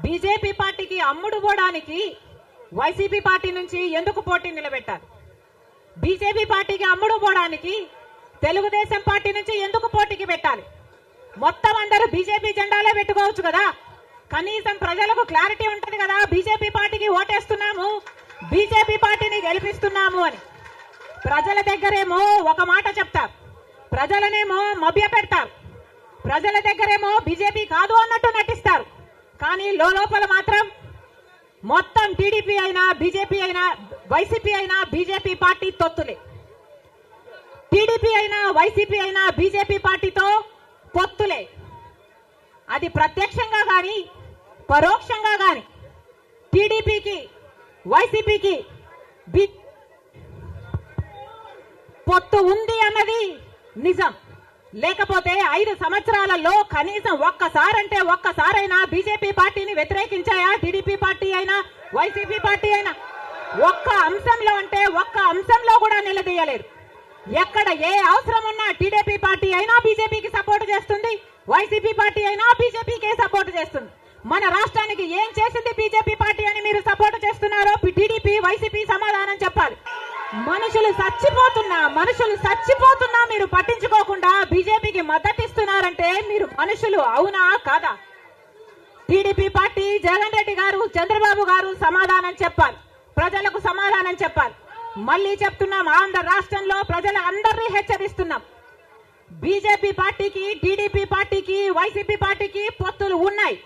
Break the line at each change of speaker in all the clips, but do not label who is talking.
BJP పార్టీకి అమ్ముడు పోవడానికి వైసీపీ పార్టీ నుంచి ఎందుకు పోటీ నిలబెట్టారు? బీజేపీ పార్టీకి అమ్ముడు పోవడానికి తెలుగుదేశం పార్టీ నుంచి ఎందుకు పోటీకి పెట్టాలి? మొత్తం అందరూ బీజేపీ జెండాలే పెట్టుకోవచ్చు కదా. కనీసం ప్రజలకు క్లారిటీ ఉంటది కదా, బీజేపీ పార్టీకి ఓటేస్తున్నాము, బీజేపీ పార్టీని గెలిపిస్తున్నాము అని. ప్రజల దగ్గరేమో ఒక మాట చెప్తారు, ప్రజలనేమో మభ్య పెడతారు, ప్రజల దగ్గరేమో బీజేపీ కాదు అన్నట్టు నటిస్తారు. కానీ లోపల మాత్రం మొత్తం టీడీపీ అయినా బీజేపీ అయినా వైసీపీ అయినా బీజేపీ పార్టీ తొత్తులే. టీడీపీ అయినా వైసీపీ అయినా బీజేపీ పార్టీతో పొత్తులే. అది ప్రత్యక్షంగా గాని పరోక్షంగా గాని టీడీపీకి వైసీపీకి పొత్తు ఉంది అన్నది నిజం. లేకపోతే 5 సంవత్సరాలలో కనీసం ఒక్కసారైనా బీజేపీ పార్టీని వ్యతిరేకించాయా? టీడీపీ పార్టీ అయినా వైసీపీ పార్టీ అయినా ఒక్క అంశంలో కూడా నిలదీయలేరు. ఎక్కడ ఏ అవసరం ఉన్నా టీడీపీ పార్టీ అయినా బీజేపీకి సపోర్ట్ చేస్తుంది, వైసీపీ పార్టీ అయినా బీజేపీకే సపోర్ట్ చేస్తుంది. మన రాష్ట్రానికి ఏం చేసింది బీజేపీ పార్టీ అని మీరు సపోర్ట్ చేస్తున్నారో టీడీపీ వైసీపీ సమాధానం చెప్పాలి. మనుషులు చచ్చిపోతున్నా మీరు పట్టించుకోకుండా బీజేపీకి మద్దతు ఇస్తున్నారంటే మీరు మనుషులు అవునా కాదా? టీడీపీ పార్టీ, జగన్ రెడ్డి గారు, చంద్రబాబు గారు సమాధానం చెప్పాలి, ప్రజలకు సమాధానం చెప్పాలి. మళ్ళీ చెప్తున్నాం, ఆంధ్ర రాష్ట్రంలో ప్రజలు అందరినీ హెచ్చరిస్తున్నాం. బీజేపీ పార్టీకి, టీడీపీ పార్టీకి, వైసీపీ పార్టీకి పొత్తులు ఉన్నాయి.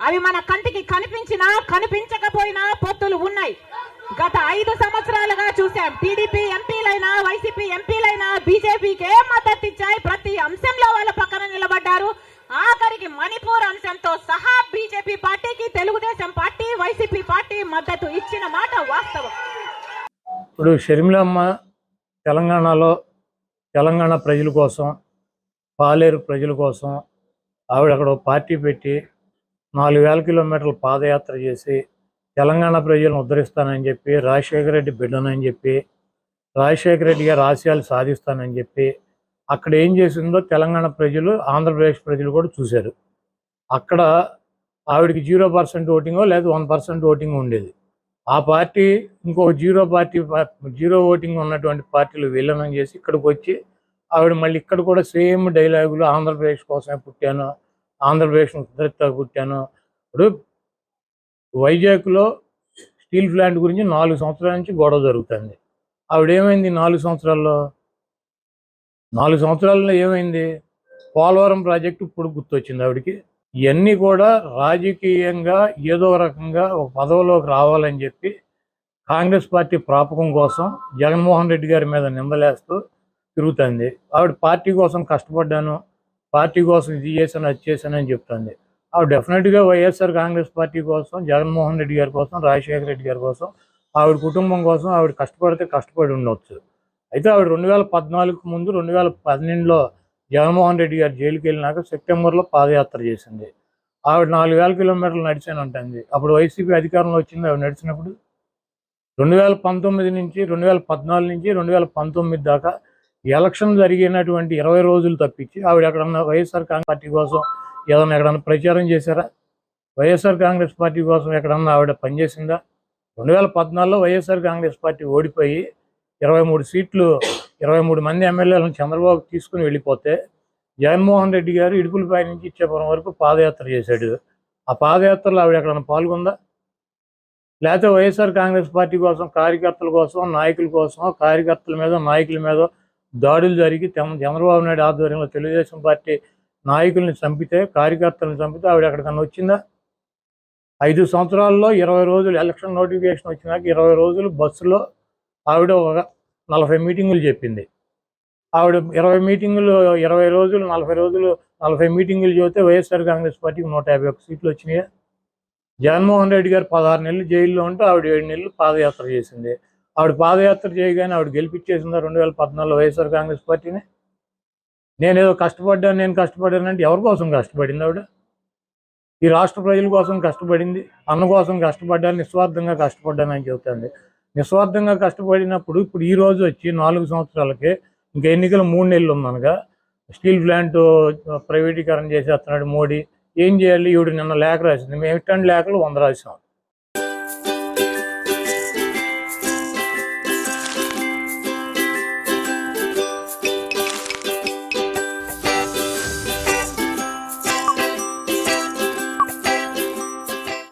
అవి మన కంటికి కనిపించినా కనిపించకపోయినా పొత్తులు ఉన్నాయి. గత 5 సంవత్సరాలుగా చూశాం. టీడీపీ ఎంపీలైనా వైసీపీ ఎంపీలైనా బీజేపీకే మద్దతు ఇచ్చాయి. ప్రతి అంశంలో వాళ్ళ పక్కన నిలబడ్డారు. ఆఖరికి మణిపూర్ అంశంతో సహా బీజేపీ పార్టీకి తెలుగుదేశం పార్టీ, వైసీపీ పార్టీ మద్దతు ఇచ్చిన మాట వాస్తవం.
ఇప్పుడు షర్మిలమ్మ తెలంగాణ ప్రజల కోసం, పాలేరు ప్రజల కోసం ఆవిడ అక్కడ పార్టీ పెట్టి 4000 కిలోమీటర్ల పాదయాత్ర చేసి తెలంగాణ ప్రజలను ఉద్ధరిస్తానని చెప్పి, రాజశేఖర రెడ్డి బిడ్డనని చెప్పి, రాజశేఖర రెడ్డి గారి ఆశయాలు సాధిస్తానని చెప్పి అక్కడ ఏం చేసిందో తెలంగాణ ప్రజలు, ఆంధ్రప్రదేశ్ ప్రజలు కూడా చూశారు. అక్కడ ఆవిడకి 0% ఓటింగో లేదా 1% ఓటింగ్ ఉండేది. ఆ పార్టీ ఇంకో 0 ఓటింగ్ ఉన్నటువంటి పార్టీలు విలీనం చేసి ఇక్కడికి వచ్చి ఆవిడ మళ్ళీ ఇక్కడ కూడా సేమ్ డైలాగులు, ఆంధ్రప్రదేశ్ కోసమే పుట్టాను, ఆంధ్రప్రదేశ్ను ఉద్ధరిస్తా పుట్టాను. ఇప్పుడు వైజాగ్లో స్టీల్ ప్లాంట్ గురించి 4 సంవత్సరాల నుంచి గొడవ జరుగుతుంది. ఆవిడేమైంది 4 సంవత్సరాల్లో ఏమైంది? పోలవరం ప్రాజెక్టు ఇప్పుడు గుర్తొచ్చింది ఆవిడకి. ఇవన్నీ కూడా రాజకీయంగా ఏదో రకంగా ఒక పదవిలోకి రావాలని చెప్పి కాంగ్రెస్ పార్టీ ప్రాపకం కోసం జగన్మోహన్ రెడ్డి గారి మీద నిందలేస్తూ తిరుగుతుంది. ఆవిడ పార్టీ కోసం కష్టపడ్డాను, పార్టీ కోసం ఇది చేశాను, అది చేశానని చెప్తుంది. ఆవిడ డెఫినెట్గా వైఎస్ఆర్ కాంగ్రెస్ పార్టీ కోసం, జగన్మోహన్ రెడ్డి గారి కోసం, రాజశేఖర రెడ్డి గారి కోసం, ఆవిడ కుటుంబం కోసం ఆవిడ కష్టపడి ఉండవచ్చు. అయితే ఆవిడ 2014 ముందు 2012లో జగన్మోహన్ రెడ్డి గారు జైలుకి వెళ్ళినాక సెప్టెంబర్లో పాదయాత్ర చేసింది. ఆవిడ 4000 కిలోమీటర్లు నడిచాను ఉంటుంది. అప్పుడు వైసీపీ అధికారంలో వచ్చింది. ఆవిడ నడిచినప్పుడు 2014 నుంచి 2019 దాకా ఎలక్షన్ జరిగినటువంటి 20 రోజులు తప్పించి ఆవిడ ఎక్కడన్నా వైఎస్ఆర్ కాంగ్రెస్ పార్టీ కోసం ఎక్కడన్నా ప్రచారం చేశారా? వైఎస్ఆర్ కాంగ్రెస్ పార్టీ కోసం ఎక్కడన్నా ఆవిడ పనిచేసిందా? 2014లో వైఎస్ఆర్ కాంగ్రెస్ పార్టీ ఓడిపోయి 23 సీట్లు, 23 మంది ఎమ్మెల్యేలను చంద్రబాబు తీసుకుని వెళ్ళిపోతే జగన్మోహన్ రెడ్డి గారు ఇడుపులపై నుంచి ఇచ్చేపురం వరకు పాదయాత్ర చేశాడు. ఆ పాదయాత్రలో ఆవిడ ఎక్కడన్నా పాల్గొందా? లేకపోతే వైఎస్ఆర్ కాంగ్రెస్ పార్టీ కోసం, కార్యకర్తల కోసం, నాయకుల కోసం, కార్యకర్తల మీద, నాయకుల మీద దాడులు జరిగి చంద్రబాబు నాయుడు ఆధ్వర్యంలో తెలుగుదేశం పార్టీ నాయకుల్ని చంపితే, కార్యకర్తలను చంపితే ఆవిడ ఎక్కడికన్నా వచ్చిందా? 5 సంవత్సరాల్లో 20 రోజులు ఎలక్షన్ నోటిఫికేషన్ వచ్చినాక 20 రోజులు బస్సులో ఆవిడ ఒక 40 మీటింగులు చెప్పింది. ఆవిడ 20 మీటింగులు, 20 రోజులు, 40 మీటింగులు చెబితే వైఎస్ఆర్ కాంగ్రెస్ పార్టీకి 151 సీట్లు వచ్చినాయి. జగన్మోహన్ రెడ్డి గారు 16 నెలలు జైల్లో ఉంటే ఆవిడ 7 నెలలు పాదయాత్ర చేసింది. ఆవిడ పాదయాత్ర చేయగానే ఆవిడ గెలిపించేసిందా 2014లో వైఎస్ఆర్ కాంగ్రెస్ పార్టీని? నేను కష్టపడ్డానంటే ఎవరి కోసం కష్టపడింది ఆవిడ? ఈ రాష్ట్ర ప్రజల కోసం కష్టపడింది, అన్న కోసం కష్టపడ్డాను, నిస్వార్థంగా కష్టపడ్డానని చెబుతుంది. నిస్వార్థంగా కష్టపడినప్పుడు ఇప్పుడు ఈ రోజు వచ్చి 4 సంవత్సరాలకే ఇంకా ఎన్నికలు 3 నెలలు ఉందనగా స్టీల్ ప్లాంట్ ప్రైవేటీకరణ చేసేస్తున్నాడు మోడీ. ఏం చేయాలి? ఈవిడ నిన్న లేఖ రాసింది, మేము ఇట్టండి లేఖలు 100 రాసాం.